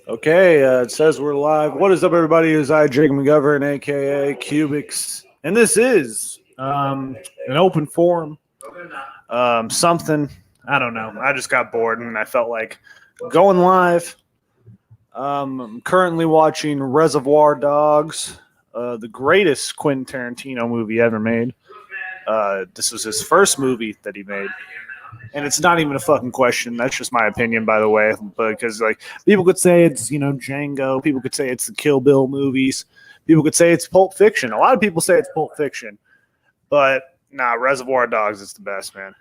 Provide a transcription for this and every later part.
Okay, it says we're live. What is up, everybody? It is I, Jacob McGovern, aka Cubics, and this is an open forum. Something I don't know. I just got bored and I felt like going live. I'm currently watching Reservoir Dogs, the greatest Quentin Tarantino movie ever made. This was his first movie that he made. And it's not even a fucking question. That's just my opinion, by the way. Because like people could say it's, Django. People could say it's the Kill Bill movies. People could say it's Pulp Fiction. A lot of people say it's Pulp Fiction. But nah, Reservoir Dogs is the best, man.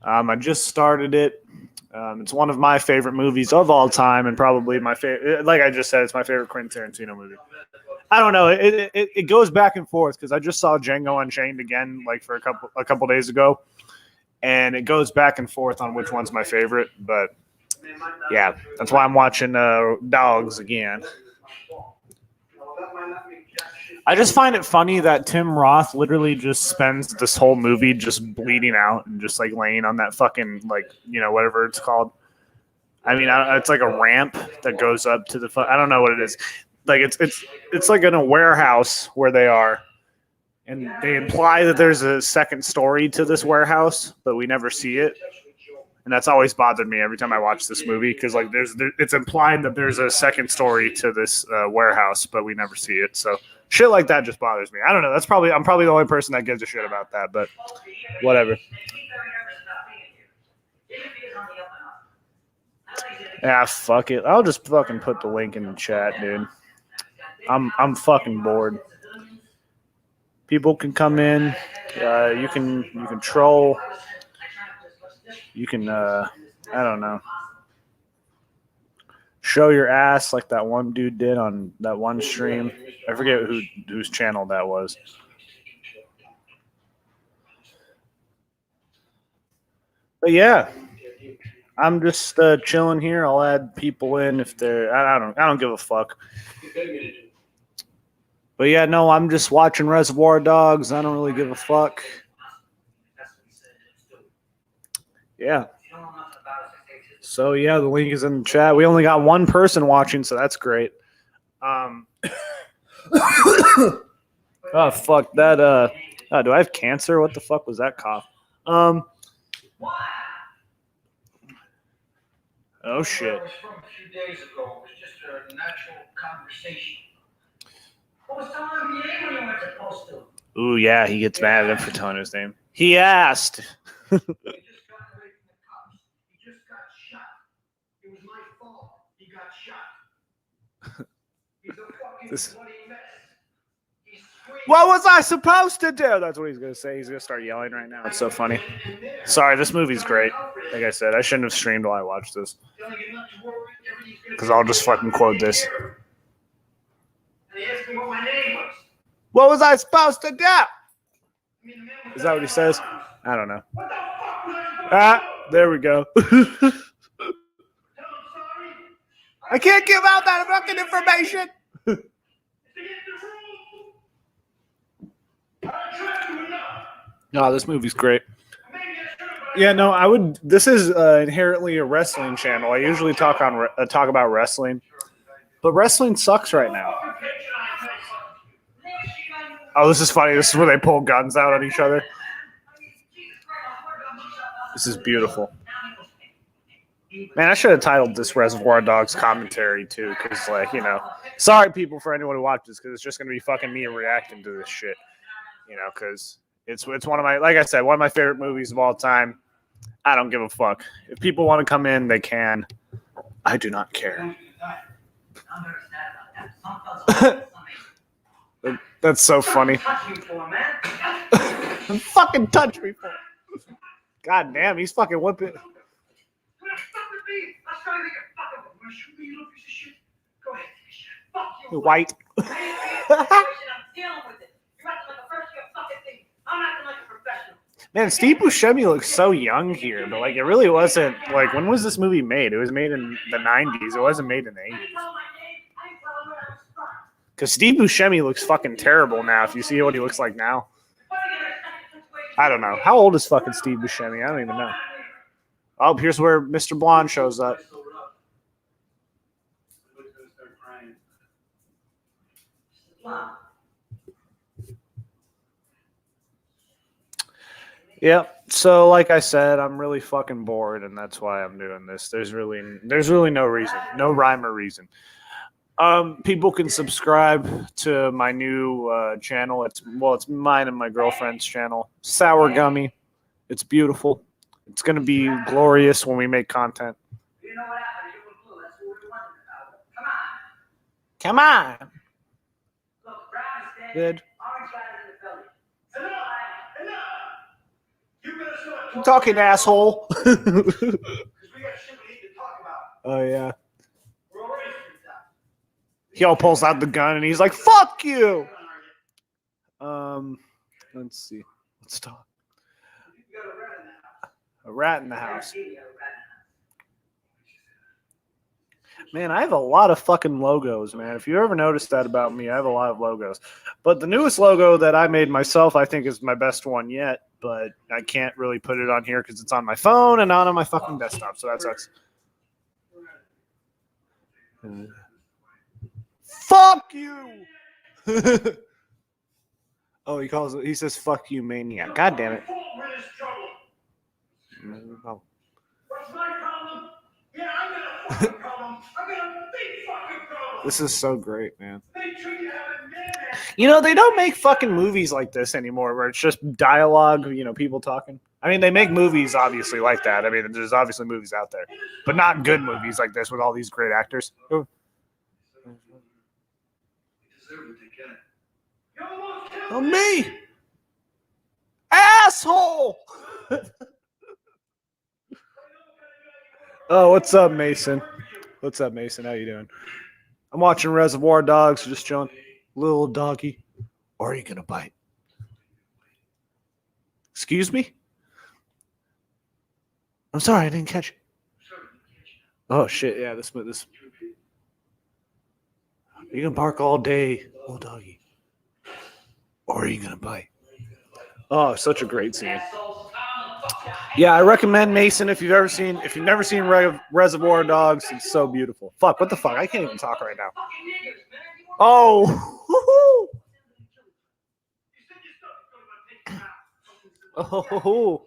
I just started it. It's one of my favorite movies of all time, and probably my favorite. Like I just said, it's my favorite Quentin Tarantino movie. I don't know. It goes back and forth because I just saw Django Unchained again, like for a couple days ago, and it goes back and forth on which one's my favorite. But yeah, that's why I'm watching Dogs again. I just find it funny that Tim Roth literally just spends this whole movie just bleeding out and just like laying on that fucking whatever it's called. I mean, it's like a ramp that goes up to the. I don't know what it is. Like it's like in a warehouse where they are, and they imply that there's a second story to this warehouse, but we never see it. And that's always bothered me every time I watch this movie because like it's implied that there's a second story to this warehouse, but we never see it. So shit like that just bothers me. I don't know. I'm probably the only person that gives a shit about that, but whatever. Yeah, fuck it. I'll just fucking put the link in the chat, dude. I'm fucking bored. People can come in. You can troll. You can I don't know. Show your ass like that one dude did on that one stream. I forget whose channel that was. But yeah, I'm just chilling here. I'll add people in if they're. I don't give a fuck. But yeah, no, I'm just watching Reservoir Dogs. I don't really give a fuck. Yeah. So yeah, the link is in the chat. We only got one person watching, so that's great. Oh fuck that. Do I have cancer? What the fuck was that cough? Oh shit. Ooh, yeah, he gets mad at him for telling his name. He asked. What was I supposed to do? That's what he's going to say. He's going to start yelling right now. It's so funny. Sorry, this movie's great. Like I said, I shouldn't have streamed while I watched this. Because I'll just fucking quote this. What was I supposed to do? Is that what he says? I don't know. There we go. I can't give out that fucking information. No, this movie's great. Yeah, no, I would. This is inherently a wrestling channel. I usually talk about wrestling, but wrestling sucks right now. Oh, this is funny. This is where they pull guns out on each other. This is beautiful. Man, I should have titled this Reservoir Dogs commentary too, because sorry people for anyone who watches, because it's just gonna be fucking me reacting to this shit. Because it's one of my, like I said, one of my favorite movies of all time. I don't give a fuck. If people want to come in, they can. I do not care. That's so funny. Fucking touch me for. God damn, he's fucking whipping. White. Man, Steve Buscemi looks so young here, but it really wasn't. When was this movie made? It was made in the 90s. It wasn't made in the 80s. Because Steve Buscemi looks fucking terrible now. If you see what he looks like now, I don't know. How old is fucking Steve Buscemi? I don't even know. Oh, here's where Mr. Blonde shows up. Yep. So, like I said, I'm really fucking bored, and that's why I'm doing this. There's really no reason, no rhyme or reason. People can subscribe to my new channel. It's mine and my girlfriend's channel, Sour Gummy. It's beautiful. It's gonna be glorious when we make content. Come on. Good. I'm talking, asshole. Oh yeah. He all pulls out the gun and he's like, "Fuck you." Let's see. Let's talk. A rat in the house. Man, I have a lot of fucking logos, man. If you ever noticed that about me, I have a lot of logos. But the newest logo that I made myself, I think, is my best one yet. But I can't really put it on here because it's on my phone and not on my fucking desktop. So that sucks. Fuck you! Oh, he says, "Fuck you, maniac." God damn it. Oh. What's my problem? Yeah, I got a fucking problem. I got a big fucking problem. This is so great, man. You know, they don't make fucking movies like this anymore where it's just dialogue, people talking. I mean, they make movies obviously like that. I mean, there's obviously movies out there, but not good movies like this with all these great actors. Oh, oh me! Asshole! Oh, what's up, Mason? What's up, Mason? How you doing? I'm watching Reservoir Dogs, just chilling. Little doggy. Or are you gonna bite? Excuse me? I'm sorry, I didn't catch it. Oh shit, yeah, this. You can bark all day, little doggy. Or are you gonna bite? Oh, such a great scene. Yeah, I recommend Mason if you've never seen Reservoir Dogs. It's so beautiful. Fuck, what the fuck? I can't even talk right now. Oh. Oh.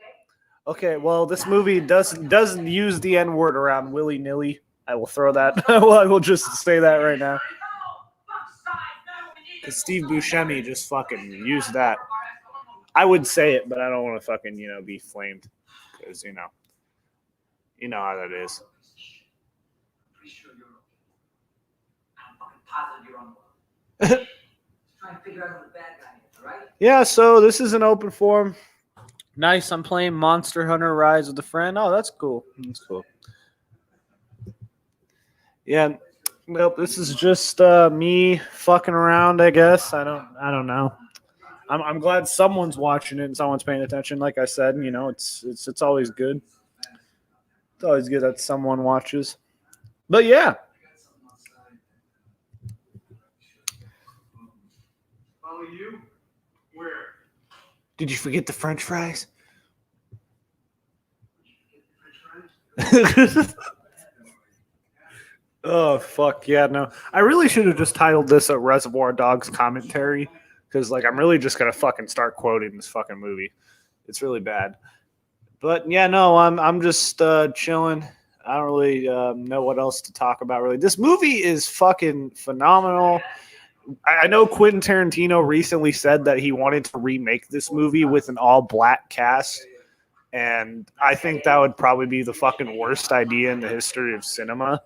Okay, well, this movie doesn't use the N-word around willy-nilly. I will throw that. I will just say that right now. Because Steve Buscemi just fucking used that. I would say it, but I don't want to fucking, be flamed. Because, you know how that is. Yeah, so this is an open forum. Nice, I'm playing Monster Hunter Rise with a friend. Oh, that's cool. That's cool. Yeah, nope, this is just me fucking around, I guess. I don't know. I'm glad someone's watching it and someone's paying attention. Like I said, it's always good. It's always good that someone watches. But yeah. Did you forget the French fries? Oh fuck yeah, no. I really should have just titled this a Reservoir Dogs commentary. Because, I'm really just going to fucking start quoting this fucking movie. It's really bad. But, yeah, no, I'm just chilling. I don't really know what else to talk about, really. This movie is fucking phenomenal. I know Quentin Tarantino recently said that he wanted to remake this movie with an all-black cast. And I think that would probably be the fucking worst idea in the history of cinema.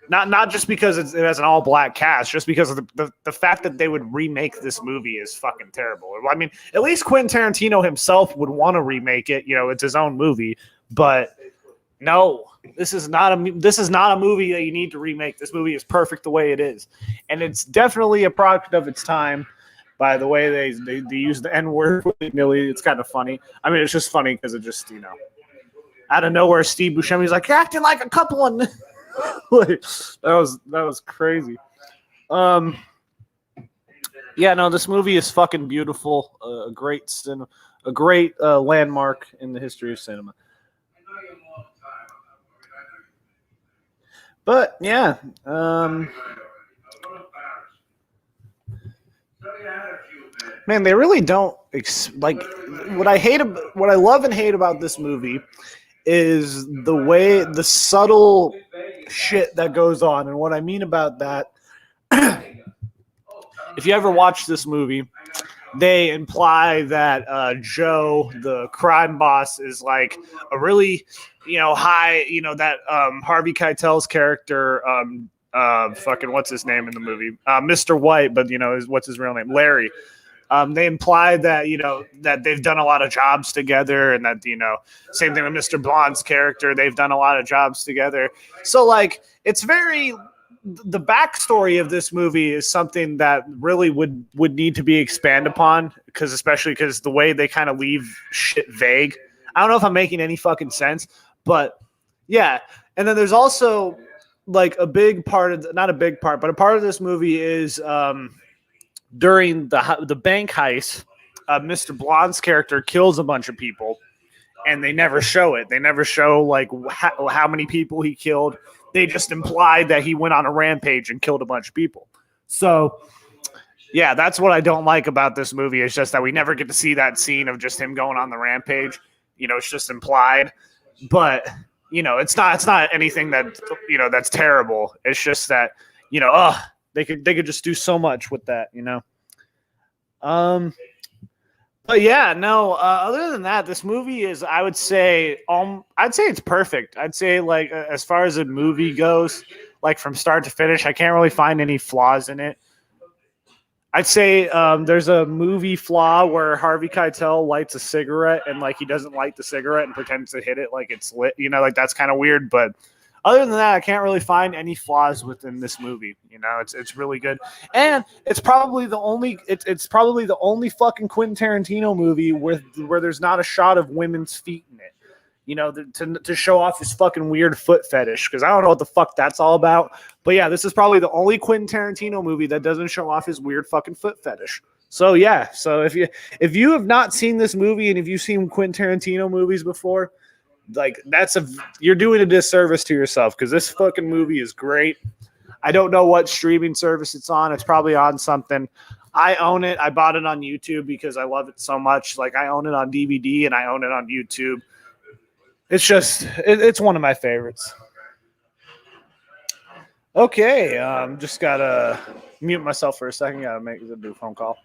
Not just because it has an all-black cast, just because of the fact that they would remake this movie is fucking terrible. I mean, at least Quentin Tarantino himself would want to remake it. It's his own movie. But no, this is not a movie that you need to remake. This movie is perfect the way it is. And it's definitely a product of its time. By the way, they use the N-word. It's kind of funny. I mean, it's just funny because it just, out of nowhere, Steve Buscemi's like, "You're acting like a couple of..." that was crazy. Yeah, no, this movie is fucking beautiful. A great landmark in the history of cinema. But yeah, man, they really don't like what I hate. What I love and hate about this movie is the subtle shit that goes on. And what I mean about that, if you ever watch this movie, they imply that Joe, the crime boss, is like a really, high, that Harvey Keitel's character, fucking what's his name in the movie, Mr. White, but what's his real name, Larry. They imply that that they've done a lot of jobs together, and that same thing with Mr. Blonde's character. They've done a lot of jobs together. So like, it's very the backstory of this movie is something that really would need to be expanded upon, because especially because the way they kind of leave shit vague. I don't know if I'm making any fucking sense, but yeah. And then there's also like a big part of not a big part, but a part of this movie is during the bank heist, Mr. Blonde's character kills a bunch of people, and they never show it. They never show like how many people he killed. They just implied that he went on a rampage and killed a bunch of people. So yeah, that's what I don't like about this movie. Is just that we never get to see that scene of just him going on the rampage. It's just implied, but it's not anything that that's terrible. It's just that they could just do so much with that. Um, but yeah, no. Other than that, this movie is, I'd say it's perfect. I'd say like as far as a movie goes, like from start to finish, I can't really find any flaws in it. I'd say there's a movie flaw where Harvey Keitel lights a cigarette and like he doesn't light the cigarette and pretends to hit it like it's lit. Like that's kind of weird. But other than that, I can't really find any flaws within this movie. It's really good, and it's probably the only fucking Quentin Tarantino movie where there's not a shot of women's feet in it. To show off his fucking weird foot fetish, because I don't know what the fuck that's all about. But yeah, this is probably the only Quentin Tarantino movie that doesn't show off his weird fucking foot fetish. So yeah, so if you have not seen this movie, and if you've seen Quentin Tarantino movies before, like you're doing a disservice to yourself, because this fucking movie is great. I don't know what streaming service it's on. It's probably on something. I own it. I bought it on YouTube because I love it so much. Like I own it on DVD and I own it on YouTube. It's one of my favorites. Okay, just gotta mute myself for a second. Gotta do a phone call.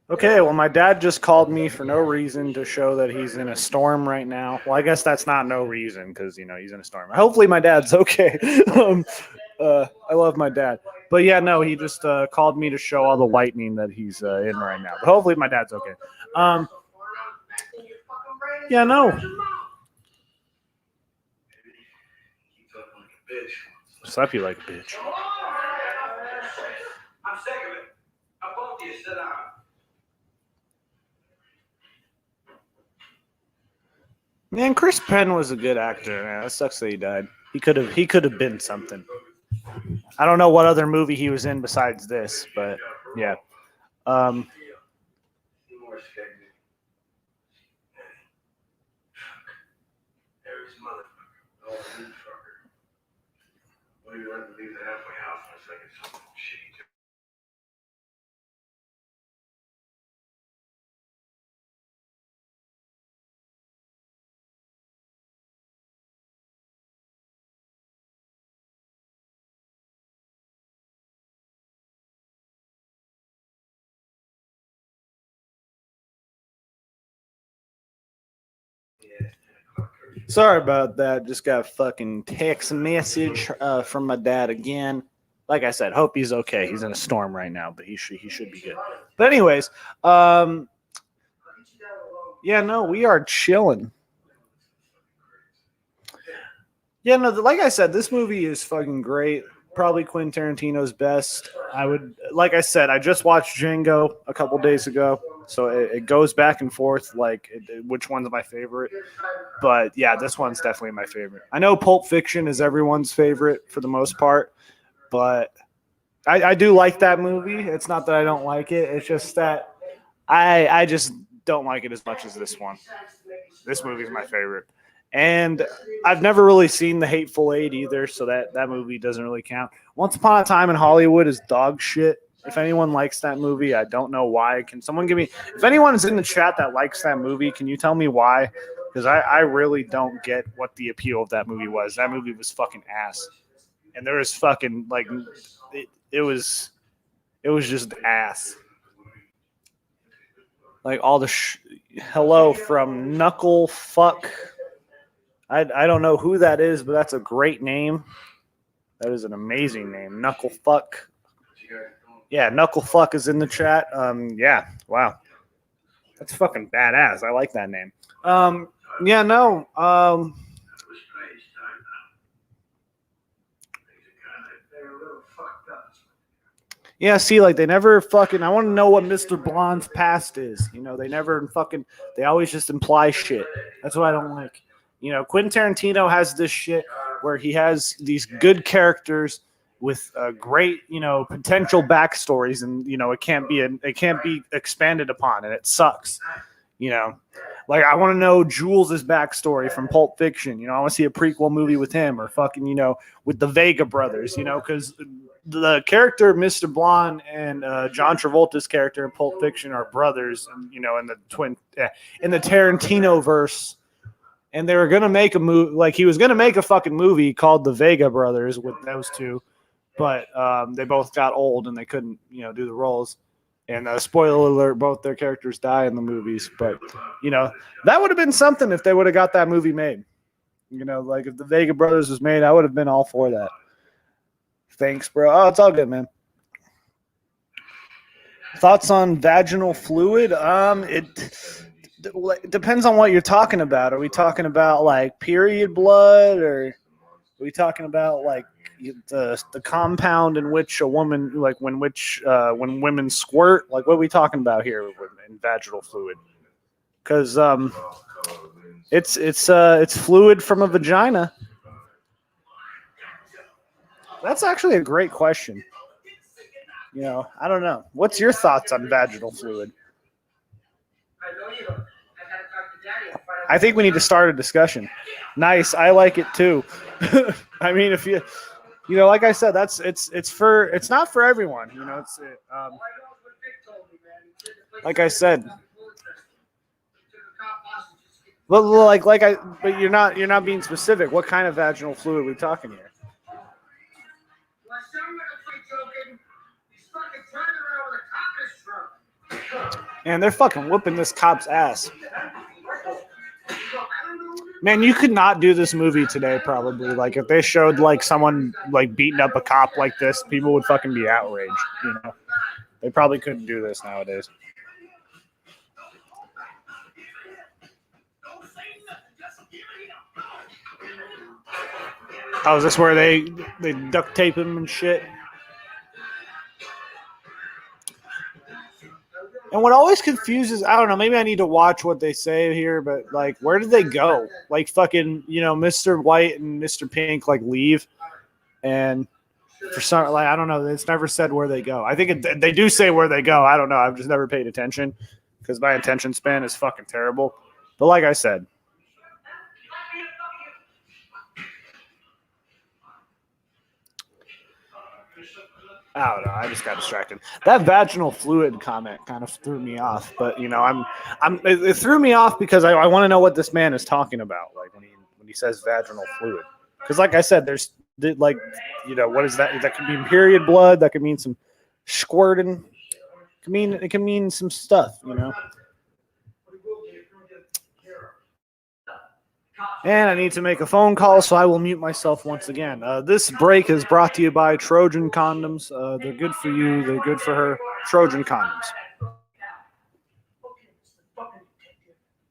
Okay, well, my dad just called me for no reason to show that he's in a storm right now. Well, I guess that's not no reason, because he's in a storm. Hopefully, my dad's okay. I love my dad, but yeah, no, he just called me to show all the lightning that he's in right now. But hopefully, my dad's okay. Yeah, no. Slap you like a bitch. I'm sick of it. I both of you sit down. Man, Chris Penn was a good actor. Man, that sucks that he died. He could have been something. I don't know what other movie he was in besides this, but yeah. Um, Sorry about that. Just got a fucking text message from my dad again. Like I said, hope he's okay. He's in a storm right now, but he should be good. But anyways, um, yeah, no, we are chilling. Yeah, no, like I said, this movie is fucking great. Probably Quentin Tarantino's best. I would, like I said, I just watched Django a couple days ago, so it goes back and forth, like which one's my favorite. But yeah, this one's definitely my favorite. I know Pulp Fiction is everyone's favorite for the most part, but I do like that movie. It's not that I don't like it. It's just that I just don't like it as much as this one. This movie is my favorite. And I've never really seen The Hateful Eight either, so that movie doesn't really count. Once Upon a Time in Hollywood is dog shit. If anyone likes that movie, I don't know why. Can someone give me, if anyone is in the chat that likes that movie, can you tell me why? Because I really don't get what the appeal of that movie was. That movie was fucking ass. And there was fucking, like, it was just ass. Like all the hello from Knuckle Fuck. I don't know who that is, but that's a great name. That is an amazing name. Knuckle Fuck. Yeah, Knuckle Fuck is in the chat. Yeah, wow. That's fucking badass. I like that name. Yeah, no. Yeah, see, like they never fucking. I want to know what Mr. Blonde's past is. You know, they never fucking. They always just imply shit. That's what I don't like. You know, Quentin Tarantino has this shit where he has these good characters with great, you know, potential backstories, and you know, it can't be expanded upon, and it sucks. You know, like I want to know Jules' backstory from Pulp Fiction. You know, I want to see a prequel movie with him, or fucking, you know, with the Vega brothers. You know, because the character Mr. Blonde and John Travolta's character in Pulp Fiction are brothers. You know, in the Tarantino verse. And they were gonna make a movie, like he was gonna make a fucking movie called The Vega Brothers with those two, but they both got old and they couldn't, you know, do the roles. And spoiler alert, both their characters die in the movies. But you know, that would have been something if they would have got that movie made. You know, like if The Vega Brothers was made, I would have been all for that. Thanks, bro. Oh, it's all good, man. Thoughts on vaginal fluid? It depends on what you're talking about. Are we talking about like period blood, or are we talking about like the compound in which a woman, like when women squirt? Like what are we talking about here in vaginal fluid? Because it's fluid from a vagina. That's actually a great question. You know, I don't know. What's your thoughts on vaginal fluid? I think we need to start a discussion. Nice. I like it too. I mean, if you know, like I said, it's not for everyone. You know, like I said, but you're not being specific. What kind of vaginal fluid are we talking here? And they're fucking whooping this cop's ass. Man, you could not do this movie today, probably. Like, if they showed, like, someone, like, beating up a cop like this, people would fucking be outraged, you know? They probably couldn't do this nowadays. Oh, is this where they duct tape him and shit? And what always confuses, I don't know, maybe I need to watch what they say here, but like, where did they go? Like, fucking, you know, Mr. White and Mr. Pink like leave, and for some, like, I don't know, it's never said where they go. I think they do say where they go. I don't know. I've just never paid attention because my attention span is fucking terrible. But like I said, I don't know. I just got distracted. That vaginal fluid comment kind of threw me off, but you know, it threw me off because I want to know what this man is talking about. Like when he says vaginal fluid, because like I said, there's like, you know, what is that? That could mean period blood. That could mean some squirting. It can mean some stuff, you know. And I need to make a phone call, so I will mute myself once again. This break is brought to you by Trojan condoms. They're good for you. They're good for her. Trojan condoms.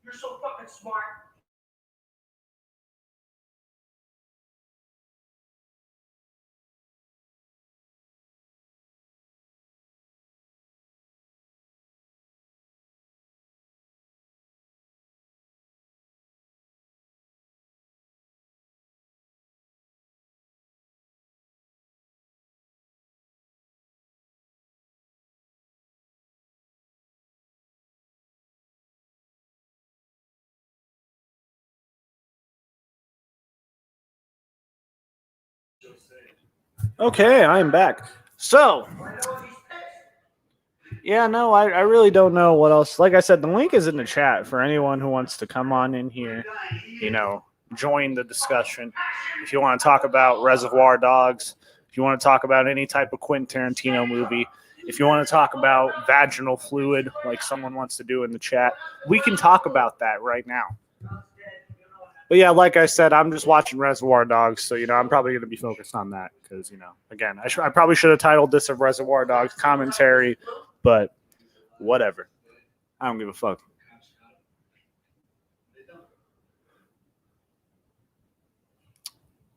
You're so fucking smart. Okay, I'm back. So, yeah, no, I really don't know what else. Like I said, the link is in the chat for anyone who wants to come on in here, join the discussion. If you want to talk about Reservoir Dogs, if you want to talk about any type of Quentin Tarantino movie, if you want to talk about vaginal fluid, like someone wants to do in the chat, we can talk about that right now. But yeah, like I said, I'm just watching Reservoir Dogs, so I'm probably going to be focused on that because again, I probably should have titled this of Reservoir Dogs commentary, but whatever. I don't give a fuck.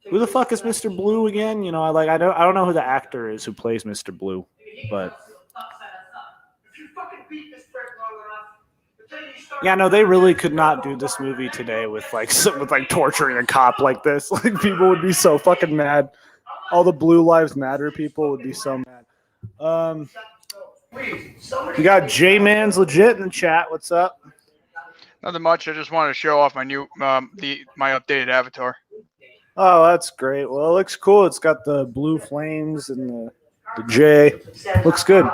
Who the fuck is Mr. Blue again? I don't know who the actor is who plays Mr. Blue, but yeah, no, they really could not do this movie today with torturing a cop like this. Like, people would be so fucking mad. All the Blue Lives Matter people would be so mad. We got J-Man's legit in the chat. What's up? Nothing much. I just wanted to show off my new my updated avatar. Oh, that's great. Well, it looks cool. It's got the blue flames and the J. Looks good.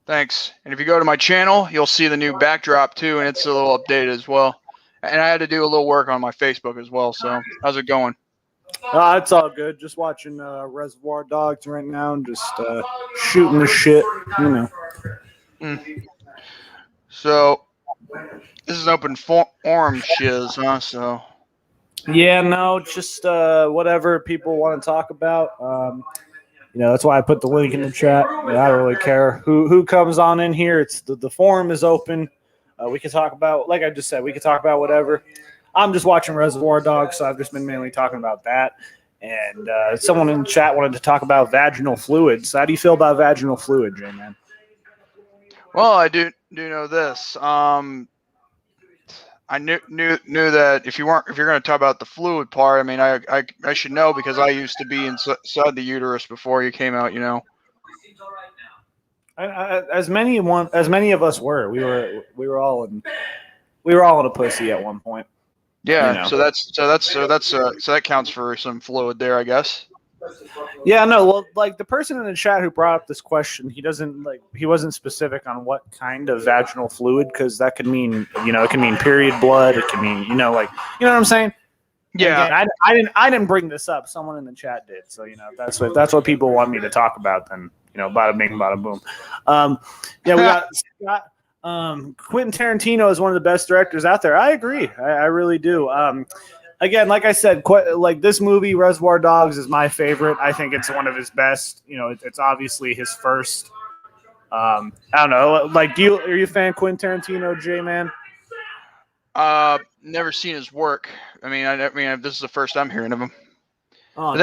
Thanks. And if you go to my channel, you'll see the new backdrop too, and it's a little updated as well. And I had to do a little work on my Facebook as well. So how's it going? It's all good. Just watching Reservoir Dogs right now and just shooting the shit, So this is open forum shiz, huh? So yeah, no, just whatever people want to talk about. That's why I put the link in the chat. I don't really care who comes on in here. It's the forum is open. We can talk about, like I just said, we can talk about whatever. I'm just watching Reservoir Dogs, so I've just been mainly talking about that. And someone in the chat wanted to talk about vaginal fluids. How do you feel about vaginal fluid, J-Man? Well, I do know this. I knew that if you're going to talk about the fluid part, I mean, I should know because I used to be inside the uterus before you came out. As many of us were, we were all in a pussy at one point. Yeah, so that counts for some fluid there, I guess. Yeah, no, well, like the person in the chat who brought up this question, he wasn't specific on what kind of vaginal fluid, because that could mean, it can mean period blood, it can mean, what I'm saying? Yeah. Again, I didn't bring this up. Someone in the chat did. So, that's what people want me to talk about, then, bada bing, bada boom. We got Scott. Quentin Tarantino is one of the best directors out there. I agree. I really do. Again, like I said, like this movie, Reservoir Dogs, is my favorite. I think it's one of his best. It's obviously his first. I don't know. Like, are you a fan of Quentin Tarantino, J-Man? Never seen his work. I mean, this is the first I'm hearing of him. Oh,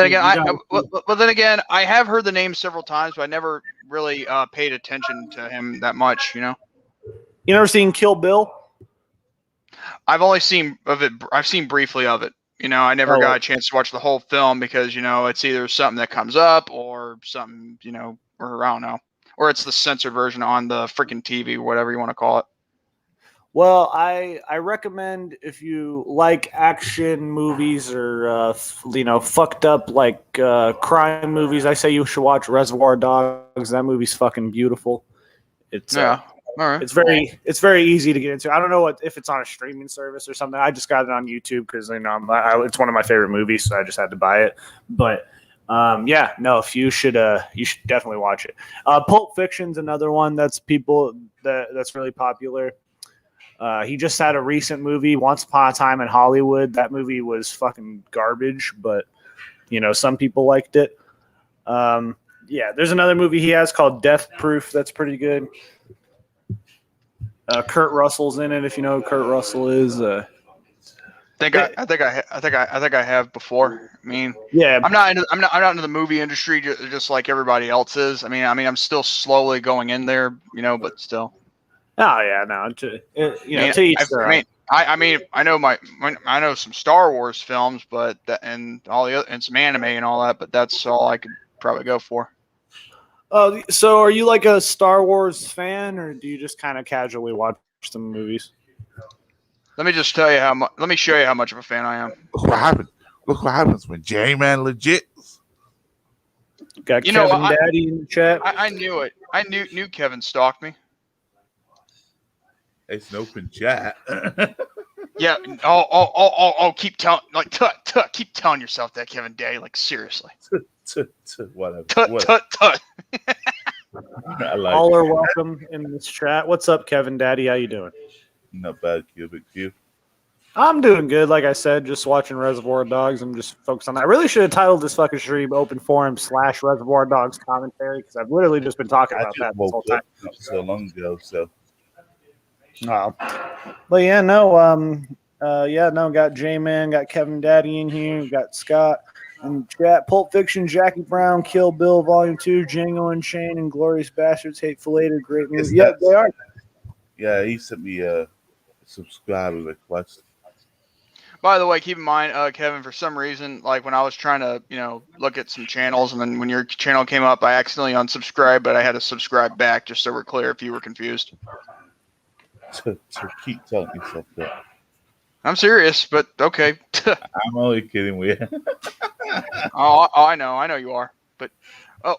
but then again, I have heard the name several times, but I never really paid attention to him that much. You never seen Kill Bill? I've only seen of it. I've seen briefly of it. I never got a chance to watch the whole film because it's either something that comes up or something, or I don't know, or it's the censored version on the freaking TV, whatever you want to call it. Well, I recommend, if you like action movies or fucked up like crime movies, I say you should watch Reservoir Dogs. That movie's fucking beautiful. It's all right. It's very easy to get into. I don't know if it's on a streaming service or something. I just got it on YouTube because it's one of my favorite movies, so I just had to buy it. But if you should definitely watch it. Pulp Fiction's another one that's really popular. He just had a recent movie, Once Upon a Time in Hollywood. That movie was fucking garbage, but some people liked it. Yeah, there's another movie he has called Death Proof. That's pretty good. Kurt Russell's in it. If you know who Kurt Russell is. I think I have before. I mean, Yeah, I'm not into the movie industry just like everybody else is. I mean, I'm still slowly going in there, but still. Oh yeah, no. To each their own. I know some Star Wars films, but and some anime and all that, but that's all I could probably go for. So are you like a Star Wars fan, or do you just kind of casually watch the movies? Let me just tell you how much. Let me show you how much of a fan I am. Look what happened. Look what happens when J-Man legit. Got Kevin Daddy in the chat. I knew it. I knew Kevin stalked me. It's an open chat. Yeah. Oh. Keep telling keep telling yourself that, Kevin Daddy. Like seriously. Whatever. Tut. All are welcome in this chat. What's up, Kevin Daddy? How you doing? Not bad, Cubic Q. I'm doing good. Like I said, just watching Reservoir Dogs. I'm just focused on that. I really should have titled this fucking stream Open Forum / Reservoir Dogs commentary, because I've literally just been talking about that this whole time. Not so long ago, so. But yeah, no, got J-Man, got Kevin Daddy in here, got Scott in chat. Pulp Fiction, Jackie Brown, Kill Bill Volume 2, Django Unchained, and Glorious Bastards, Hateful Eight are great movies. Yeah, they are. Yeah, he sent me a subscriber request. By the way, keep in mind, Kevin, for some reason, like when I was trying to, look at some channels, and then when your channel came up, I accidentally unsubscribed, but I had to subscribe back, just so we're clear if you were confused. To keep telling yourself that. I'm serious, but okay. I'm only kidding with you. I know you are. But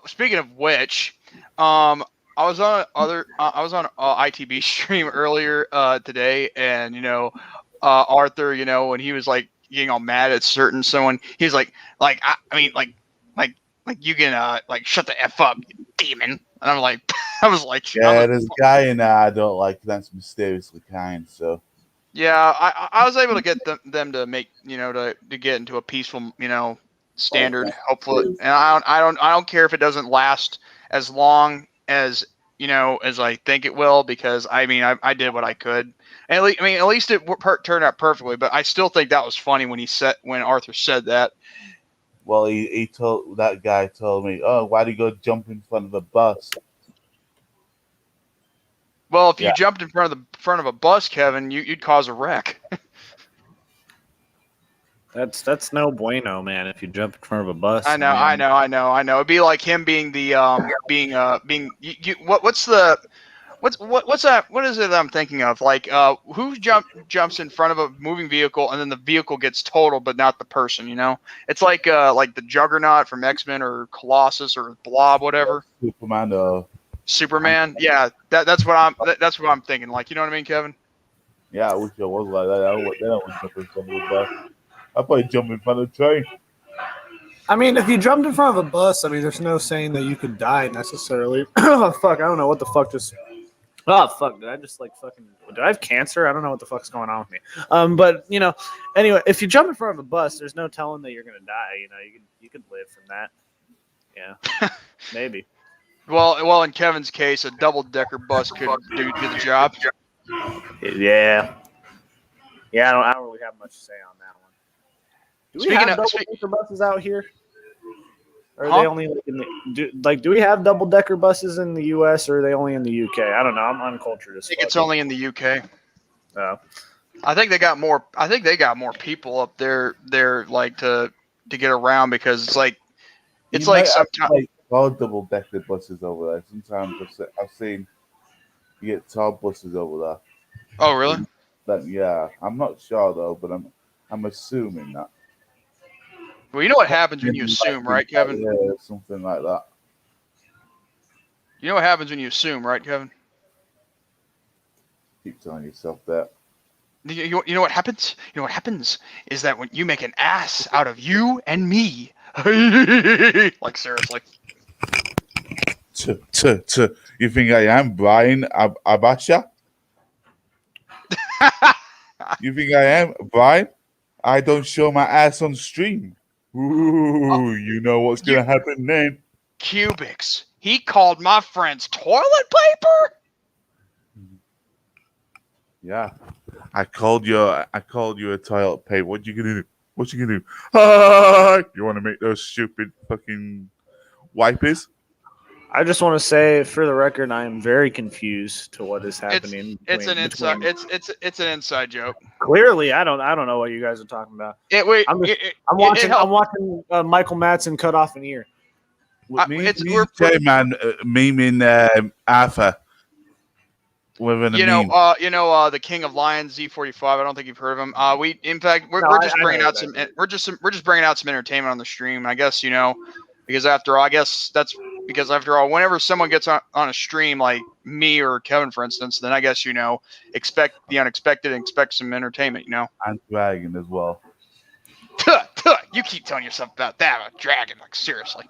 speaking of which, I was on ITB stream earlier today, and Arthur, when he was like getting all mad at someone, he's like you can shut the F up, you demon. And I'm like, yeah, there's a guy in there I don't like that's mysteriously kind. So yeah, I was able to get them to make to get into a peaceful standard, hopefully. And I don't care if it doesn't last as long as as I think it will, because I did what I could. And at least it turned out perfectly. But I still think that was funny when Arthur said that. Well, that guy told me, "Oh, why do you go jump in front of the bus?" Well, if you jumped in front of a bus, Kevin, you'd cause a wreck. That's no bueno, man. If you jump in front of a bus, I know. It'd be like him being the what is it that I'm thinking of? Like who jumps in front of a moving vehicle and then the vehicle gets totaled but not the person, It's like the Juggernaut from X-Men or Colossus or Blob, whatever. Superman. Yeah, that's what I'm thinking. Like, you know what I mean, Kevin? Yeah, I wish I was like that. I don't jump in front of a bus. I probably jump in front of a train. I mean, if you jumped in front of a bus, there's no saying that you could die necessarily. Oh, fuck, I don't know what the fuck just... Oh, fuck, did I just, did I have cancer? I don't know what the fuck's going on with me. But, anyway, if you jump in front of a bus, there's no telling that you're going to die. You could live from that. Yeah, maybe. Well, in Kevin's case, a double-decker bus could do the job. Yeah. Yeah, I don't really have much to say on that one. Do we have double-decker buses out here? Or are they only do we have double-decker buses in the U.S. or are they only in the U.K.? I don't know. I'm uncultured as fuck. I think it's only in the U.K. Oh. I think they got more people up there like to get around, because it's like sometimes all double-decker buses over there. Sometimes I've seen you get tall buses over there. Oh, really? Yeah, I'm not sure though, but I'm assuming that. Well, you know what happens when you assume, right, Kevin? Yeah, something like that. You know what happens when you assume, right, Kevin? Keep telling yourself that. You know what happens? You know what happens is that when you make an ass out of you and me, like seriously. You think I am Brian Abasha? You think I am, Brian? I don't show my ass on stream. Ooh, you know what's gonna happen then? Cubics. He called my friends toilet paper. Yeah, I called you a toilet paper. What you gonna do? What you gonna do? Ah, you want to make those stupid fucking wipers? I just want to say, for the record, I am very confused to what is happening. It's an inside. between- It's an inside joke. Clearly, I don't know what you guys are talking about. I'm watching Michael Madsen cut off an ear. Me and J-Man memeing Arthur. With you meme. know, the King of Lions Z45. I don't think you've heard of him. We're just bringing out some. We're just bringing out some entertainment on the stream. I guess because after all, whenever someone gets on a stream like me or Kevin, for instance, then I guess expect the unexpected and expect some entertainment. And Dragon as well. You keep telling yourself about that about Dragon, like seriously.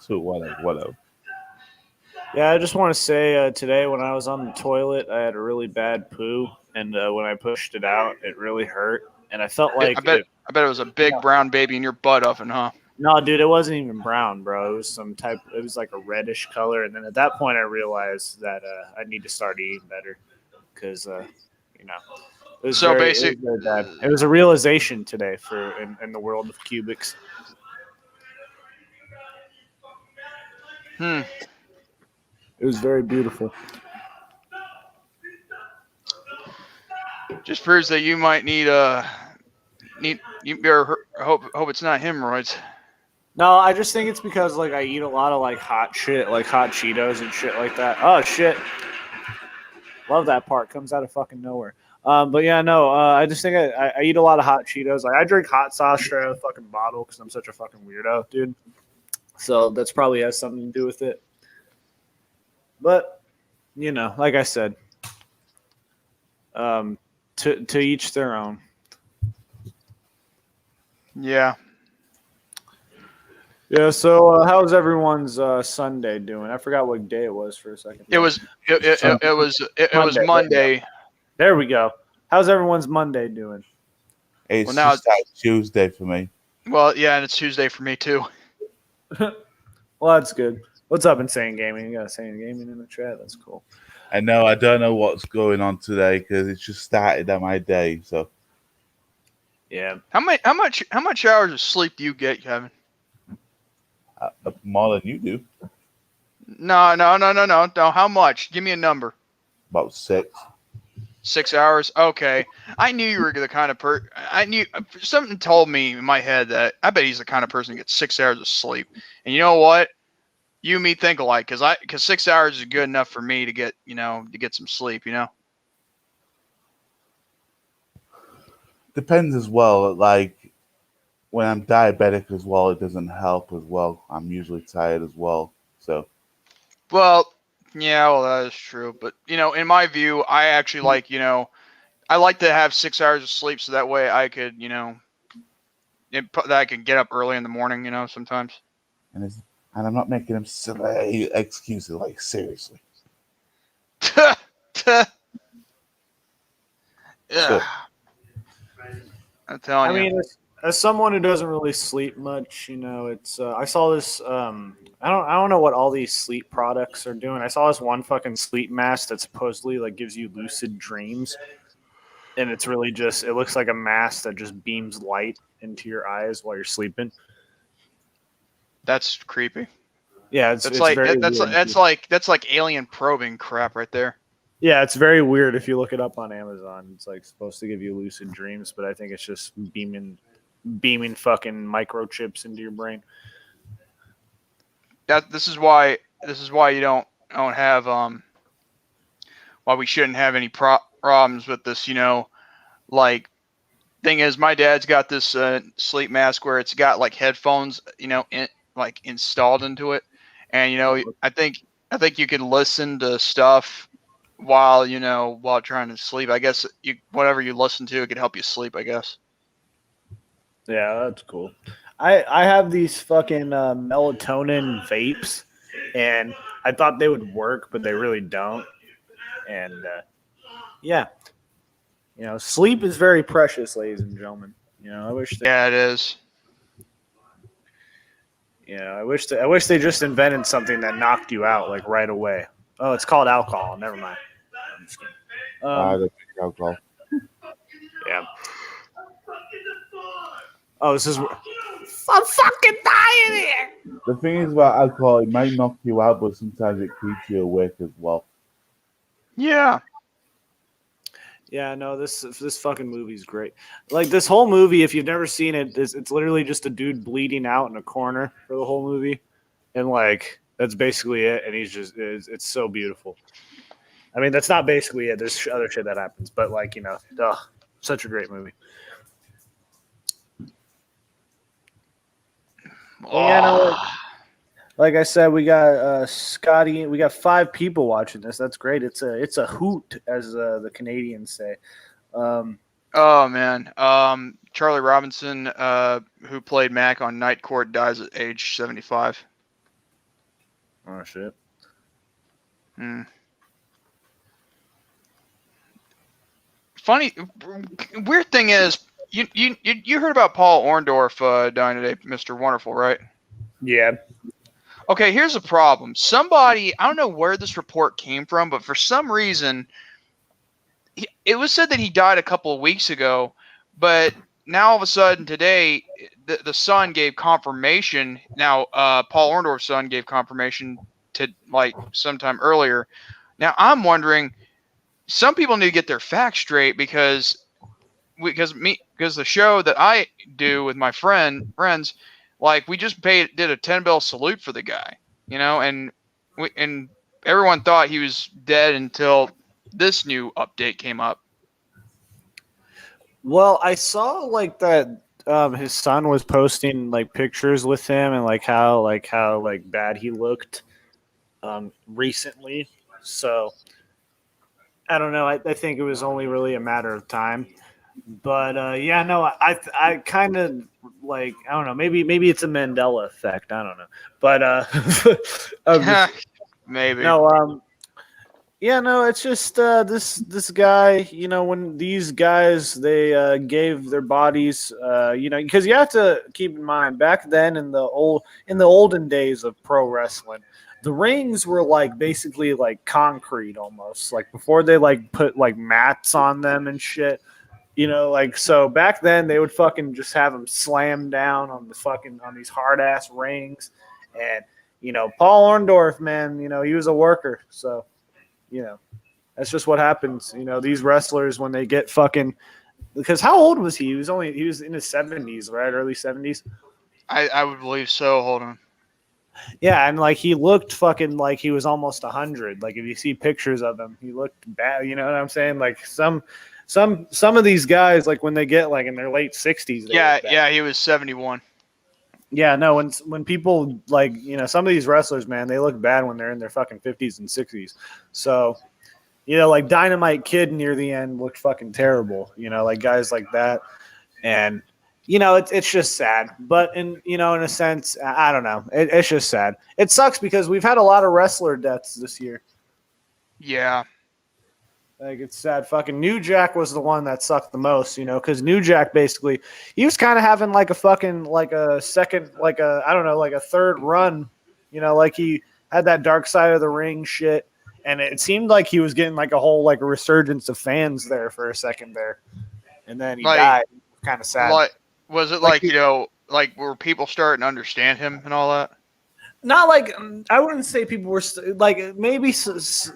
Whatever. Yeah, I just want to say today when I was on the toilet, I had a really bad poo, and when I pushed it out, it really hurt, and I felt like I bet it was a big brown baby in your butt oven, huh? No, dude, it wasn't even brown, bro. It was it was like a reddish color, and then at that point, I realized that I need to start eating better because it was So very, basic. It was very bad. It was a realization today in the world of cubics. It was very beautiful. Just proves that you might need you better hope it's not hemorrhoids. No, I just think it's because like I eat a lot of like hot shit, like hot Cheetos and shit like that. Oh shit. Love that part. Comes out of fucking nowhere. But yeah, no, I just think I eat a lot of hot Cheetos. Like I drink hot sauce straight out of the fucking bottle because I'm such a fucking weirdo, dude. So that's probably has something to do with it. But like I said, to each their own. Yeah. Yeah. So how's everyone's Sunday doing? I forgot what day it was for a second. It was Monday. There we go. How's everyone's Monday doing? It's just like Tuesday for me. Well, yeah, and it's Tuesday for me too. Well, that's good. What's up, Insane Gaming? You got Insane Gaming in the chat. That's cool. I know. I don't know what's going on today because it's just started on my day. So, yeah. How much hours of sleep do you get, Kevin? More than you do. No. How much? Give me a number. About 6. 6 hours. Okay. I knew you were the kind of I knew something told me in my head that I bet he's the kind of person who gets 6 hours of sleep. And you know what? You and me think alike because 6 hours is good enough for me to get some sleep. Depends as well. Like when I'm diabetic as well, it doesn't help as well. I'm usually tired as well. So. Well, yeah, that is true. But in my view, I actually like I like to have 6 hours of sleep so that way I could that I can get up early in the morning. Sometimes. And I'm not making them silly excuses. Like seriously. Yeah. I'm telling you. I mean, as someone who doesn't really sleep much, it's I saw this. I don't know what all these sleep products are doing. I saw this one fucking sleep mask that supposedly like gives you lucid dreams, and it's really just it looks like a mask that just beams light into your eyes while you're sleeping. That's creepy. Yeah, that's like alien probing crap right there. Yeah, it's very weird if you look it up on Amazon. It's like supposed to give you lucid dreams, but I think it's just beaming fucking microchips into your brain. This is why you don't have why we shouldn't have any problems with this. Like thing is, my dad's got this sleep mask where it's got like headphones, installed into it, and I think you can listen to stuff while trying to sleep. I guess whatever you listen to, it could help you sleep, I guess. Yeah, that's cool. I have these fucking melatonin vapes, and I thought they would work, but they really don't. And yeah, Sleep is very precious, ladies and gentlemen. I wish that. Yeah, it is. I wish they just invented something that knocked you out like right away. Oh, it's called alcohol. Never mind. I'm just kidding. I don't drink alcohol. Yeah. Oh, this is. I'm fucking dying here. The thing is about alcohol, it might knock you out, but sometimes it keeps you awake as well. Yeah. Yeah, no, this fucking movie's great. Like this whole movie, if you've never seen it, it's literally just a dude bleeding out in a corner for the whole movie, and like that's basically it. And it's so beautiful. I mean, that's not basically it. There's other shit that happens, but like such a great movie. Like I said, we got Scotty. We got 5 people watching this. That's great. It's a hoot, as the Canadians say. Oh man, Charlie Robinson, who played Mac on Night Court, dies at age 75. Oh shit. Funny, weird thing is, you heard about Paul Orndorff dying today, Mr. Wonderful, right? Yeah. Okay, here's the problem. Somebody, I don't know where this report came from, but for some reason, it was said that he died a couple of weeks ago, but now all of a sudden today, the son gave confirmation. Now, Paul Orndorff's son gave confirmation to like sometime earlier. Now, I'm wondering, some people need to get their facts straight because the show that I do with my friends, like we just did a 10-bell salute for the guy, and everyone thought he was dead until this new update came up. Well, I saw like that his son was posting like pictures with him and like how bad he looked recently. So I don't know. I think it was only really a matter of time. But yeah, no, I kind of like, I don't know. Maybe it's a Mandela effect. I don't know. But maybe no. Yeah, no, it's just this guy. When these guys they gave their bodies, because you have to keep in mind back then in the olden days of pro wrestling, the rings were like basically like concrete almost, like before they like put like mats on them and shit. Like so back then they would fucking just have them slam down on these hard ass rings, and Paul Orndorff, man, he was a worker, so. That's just what happens. These wrestlers when they get fucking. Because how old was he? He was in his 70s, right? Early 70s. I would believe so. Hold on. Yeah, and like he looked fucking like he was almost 100. Like if you see pictures of him, he looked bad. You know what I'm saying? Like some of these guys, like when they get like in their late 60s. Yeah, he was 71. Yeah, no, when people like, some of these wrestlers, man, they look bad when they're in their fucking 50s and 60s. So, like Dynamite Kid near the end looked fucking terrible, like guys like that. And, it's just sad. But in a sense, I don't know. It's just sad. It sucks because we've had a lot of wrestler deaths this year. Yeah. Like it's sad. Fucking New Jack was the one that sucked the most, because New Jack basically he was kind of having like a fucking like a second like a I don't know like a third run, like he had that Dark Side of the Ring shit, and it seemed like he was getting like a whole like a resurgence of fans there for a second there, and then he died. Kind of sad. Like, was it like like were people starting to understand him and all that? Not like I wouldn't say people were like maybe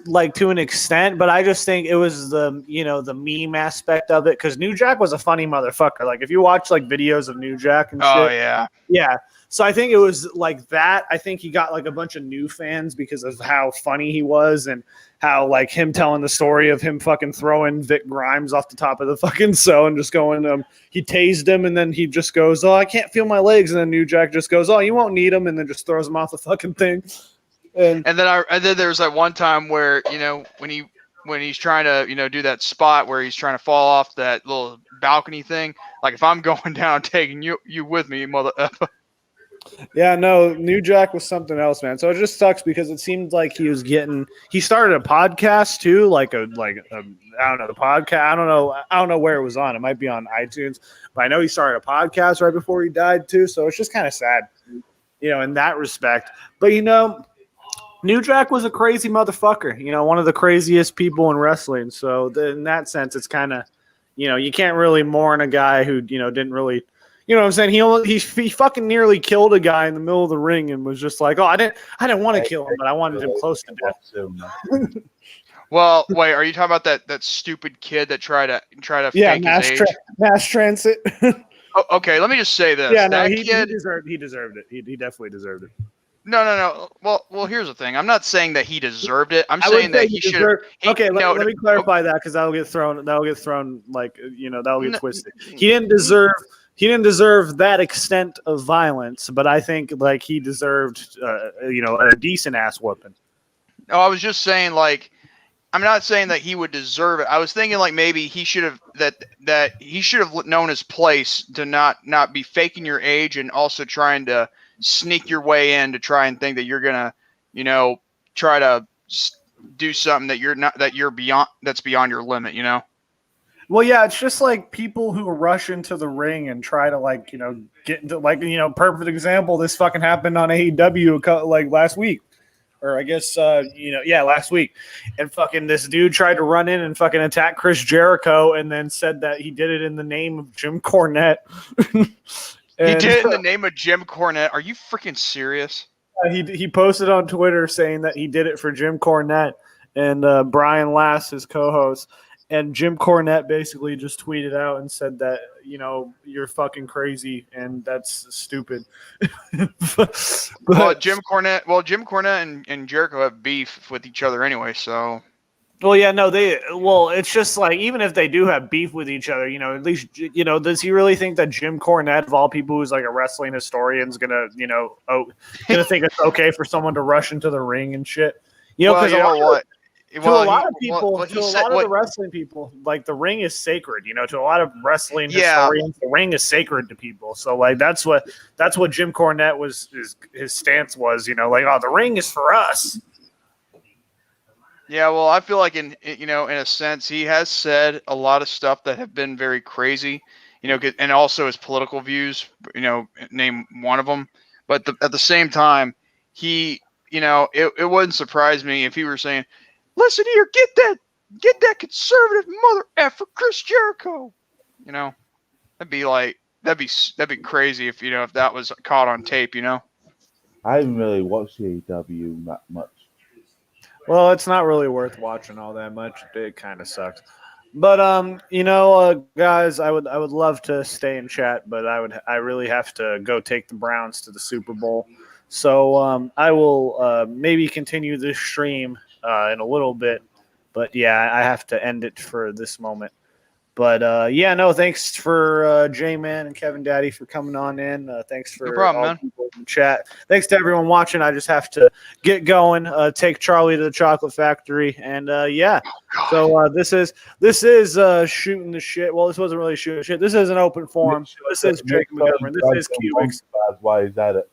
like to an extent, but I just think it was the the meme aspect of it because New Jack was a funny motherfucker. Like if you watch like videos of New Jack and shit, yeah. So I think it was like that. I think he got like a bunch of new fans because of how funny he was and how like him telling the story of him fucking throwing Vic Grimes off the top of the fucking cell and just going, he tased him and then he just goes, oh, I can't feel my legs. And then New Jack just goes, oh, you won't need him. And then just throws him off the fucking thing. And then there was that one time where, when he's trying to, do that spot where he's trying to fall off that little balcony thing. Like if I'm going down, taking you with me, mother. Yeah, no, New Jack was something else, man. So it just sucks because it seemed like he started a podcast too, I don't know, the podcast. I don't know where it was on. It might be on iTunes, but I know he started a podcast right before he died too. So it's just kind of sad, in that respect. But New Jack was a crazy motherfucker, one of the craziest people in wrestling. So in that sense, it's kind of, you can't really mourn a guy who, didn't really, what I'm saying? He fucking nearly killed a guy in the middle of the ring and was just like, oh, I didn't want to kill him, but I wanted him close to death. Well, wait, are you talking about that stupid kid that tried to Yeah, fake his age? mass transit. Oh, okay, let me just say this. Yeah, no, that he kid, deserved it. He definitely deserved it. No. Well, here's the thing. I'm not saying that he deserved it. I'm saying that he should. Okay, let me clarify that because that'll get thrown that'll get twisted. He didn't deserve that extent of violence, but I think he deserved a decent ass whooping. No, I was just saying I'm not saying that he would deserve it. I was thinking maybe he should have that he should have known his place to not be faking your age and also trying to sneak your way in to try and think that you're gonna try to do something that's beyond your limit. Well, yeah, it's just people who rush into the ring and try to get into perfect example. This fucking happened on AEW last week. Or I guess, last week. And fucking this dude tried to run in and fucking attack Chris Jericho and then said that he did it in the name of Jim Cornette. He did it in the name of Jim Cornette. Are you freaking serious? He posted on Twitter saying that he did it for Jim Cornette and Brian Lass, his co-host. And Jim Cornette basically just tweeted out and said that, you're fucking crazy and that's stupid. Well, Jim Cornette and Jericho have beef with each other anyway, so. Well, yeah, no, it's just even if they do have beef with each other, at least, does he really think that Jim Cornette, of all people who's a wrestling historian, is gonna think it's okay for someone to rush into the ring and shit? Because to a lot of people, of the wrestling people, the ring is sacred. To a lot of wrestling historians, the ring is sacred to people. So that's what Jim Cornette was. His stance was, oh, the ring is for us. Yeah, well, I feel like in a sense, he has said a lot of stuff that have been very crazy. And also his political views. Name one of them. But at the same time, he, it wouldn't surprise me if he were saying, listen here, get that conservative mother effer Chris Jericho. That'd be crazy if if that was caught on tape. I haven't really watched AEW that much. Well, it's not really worth watching all that much. It kind of sucks. But guys, I would love to stay and chat, but I really have to go take the Browns to the Super Bowl. So I will maybe continue this stream in a little bit, but yeah, I have to end it for this moment. But thanks for J-Man and Kevin Daddy for coming on in. Thanks for no problem, all man. people in the chat. Thanks to everyone watching. I just have to get going. Take Charlie to the Chocolate Factory, and So this is shooting the shit. Well, this wasn't really shooting the shit. This is an open forum. This is Jake McGovern. This is Cubics. Why is that it?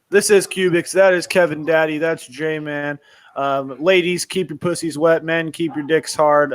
This is Cubics. That is Kevin Daddy. That's J-Man. Ladies, keep your pussies wet. Men, keep your dicks hard.